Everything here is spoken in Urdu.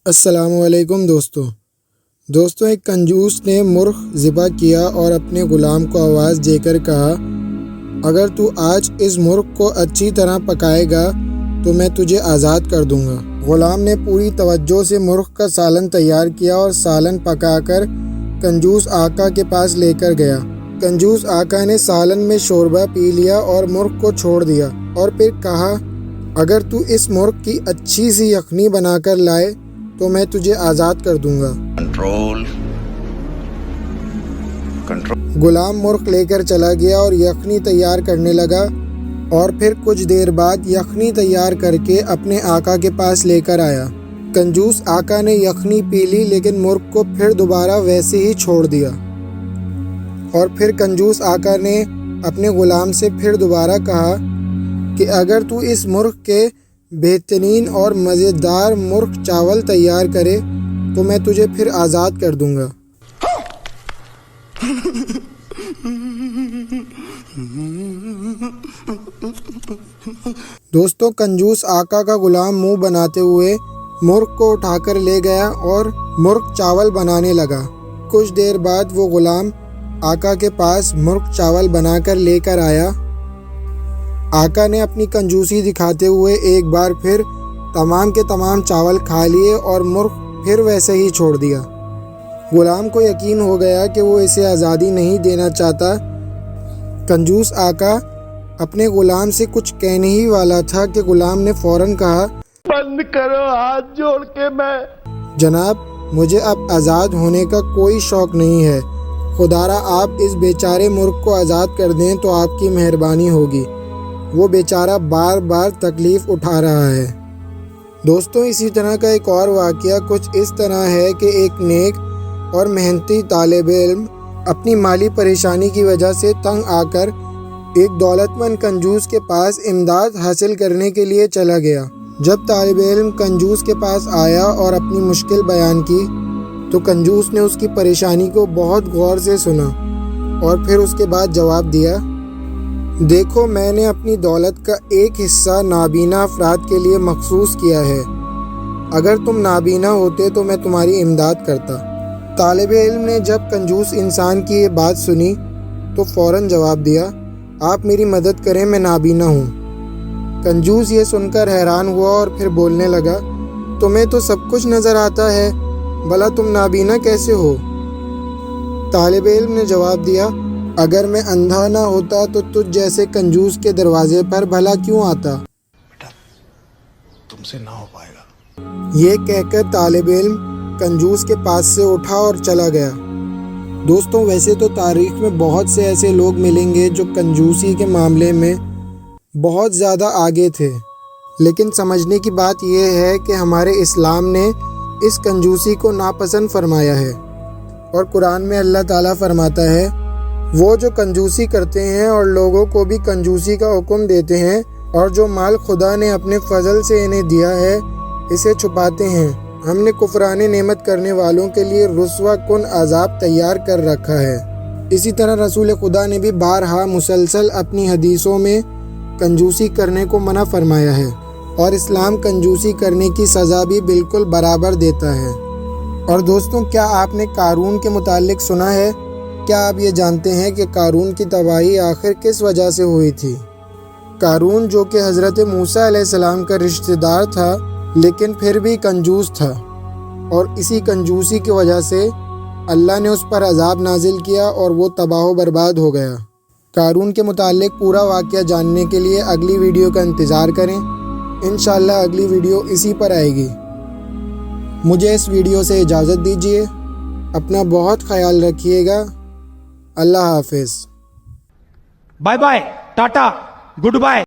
السلام علیکم دوستوں ایک کنجوس نے مرغ ذبح کیا اور اپنے غلام کو آواز دے کر کہا، اگر تو آج اس مرغ کو اچھی طرح پکائے گا تو میں تجھے آزاد کر دوں گا۔ غلام نے پوری توجہ سے مرغ کا سالن تیار کیا اور سالن پکا کر کنجوس آقا کے پاس لے کر گیا۔ کنجوس آقا نے سالن میں شوربہ پی لیا اور مرغ کو چھوڑ دیا اور پھر کہا، اگر تو اس مرغ کی اچھی سی یخنی بنا کر لائے تو میں تجھے آزاد کر دوں گا۔ غلام مرغ لے کر چلا گیا اور یخنی تیار کرنے لگا اور پھر کچھ دیر بعد یخنی تیار کر کے اپنے آقا کے پاس لے کر آیا۔ کنجوس آقا نے یخنی پی لی لیکن مرغ کو پھر دوبارہ ویسے ہی چھوڑ دیا، اور پھر کنجوس آقا نے اپنے غلام سے پھر دوبارہ کہا کہ اگر تو اس مرغ کے بہترین اور مزیدار مرغ چاول تیار کرے تو میں تجھے پھر آزاد کر دوں گا۔ دوستوں، کنجوس آقا کا غلام منہ بناتے ہوئے مرغ کو اٹھا کر لے گیا اور مرغ چاول بنانے لگا۔ کچھ دیر بعد وہ غلام آقا کے پاس مرغ چاول بنا کر لے کر آیا۔ آقا نے اپنی کنجوسی دکھاتے ہوئے ایک بار پھر تمام کے تمام چاول کھا لیے اور مرغ پھر ویسے ہی چھوڑ دیا۔ غلام کو یقین ہو گیا کہ وہ اسے آزادی نہیں دینا چاہتا۔ کنجوس آقا اپنے غلام سے کچھ کہنے ہی والا تھا کہ غلام نے فوراً کہا، بند کرو ہاتھ جوڑ کے میں جناب، مجھے اب آزاد ہونے کا کوئی شوق نہیں ہے، خدارا آپ اس بیچارے مرغ کو آزاد کر دیں تو آپ کی مہربانی ہوگی، وہ بیچارہ بار بار تکلیف اٹھا رہا ہے۔ دوستوں، اسی طرح کا ایک اور واقعہ کچھ اس طرح ہے کہ ایک نیک اور محنتی طالب علم اپنی مالی پریشانی کی وجہ سے تنگ آ کر ایک دولت مند کنجوس کے پاس امداد حاصل کرنے کے لیے چلا گیا۔ جب طالب علم کنجوس کے پاس آیا اور اپنی مشکل بیان کی تو کنجوس نے اس کی پریشانی کو بہت غور سے سنا اور پھر اس کے بعد جواب دیا، دیکھو، میں نے اپنی دولت کا ایک حصہ نابینا افراد کے لیے مخصوص کیا ہے، اگر تم نابینا ہوتے تو میں تمہاری امداد کرتا۔ طالب علم نے جب کنجوس انسان کی یہ بات سنی تو فوراً جواب دیا، آپ میری مدد کریں، میں نابینا ہوں۔ کنجوس یہ سن کر حیران ہوا اور پھر بولنے لگا، تمہیں تو سب کچھ نظر آتا ہے، بھلا تم نابینا کیسے ہو؟ طالب علم نے جواب دیا، اگر میں اندھا نہ ہوتا تو تجھ جیسے کنجوس کے دروازے پر بھلا کیوں آتا؟ بیٹا، تم سے نہ ہو پائے گا۔ یہ کہہ کر طالب علم کنجوس کے پاس سے اٹھا اور چلا گیا۔ دوستوں، ویسے تو تاریخ میں بہت سے ایسے لوگ ملیں گے جو کنجوسی کے معاملے میں بہت زیادہ آگے تھے، لیکن سمجھنے کی بات یہ ہے کہ ہمارے اسلام نے اس کنجوسی کو ناپسند فرمایا ہے، اور قرآن میں اللہ تعالیٰ فرماتا ہے، وہ جو کنجوسی کرتے ہیں اور لوگوں کو بھی کنجوسی کا حکم دیتے ہیں اور جو مال خدا نے اپنے فضل سے انہیں دیا ہے اسے چھپاتے ہیں، ہم نے کفران نعمت کرنے والوں کے لیے رسوا کن عذاب تیار کر رکھا ہے۔ اسی طرح رسول خدا نے بھی بارہا مسلسل اپنی حدیثوں میں کنجوسی کرنے کو منع فرمایا ہے، اور اسلام کنجوسی کرنے کی سزا بھی بالکل برابر دیتا ہے۔ اور دوستوں، کیا آپ نے قارون کے متعلق سنا ہے؟ کیا آپ یہ جانتے ہیں کہ قارون کی تباہی آخر کس وجہ سے ہوئی تھی؟ قارون جو کہ حضرت موسیٰ علیہ السلام کا رشتہ دار تھا لیکن پھر بھی کنجوس تھا، اور اسی کنجوسی کی وجہ سے اللہ نے اس پر عذاب نازل کیا اور وہ تباہ و برباد ہو گیا۔ قارون کے متعلق پورا واقعہ جاننے کے لیے اگلی ویڈیو کا انتظار کریں، انشاءاللہ اگلی ویڈیو اسی پر آئے گی۔ مجھے اس ویڈیو سے اجازت دیجیے، اپنا بہت خیال رکھیے گا، اللہ حافظ۔ Bye bye, ta-ta, good bye.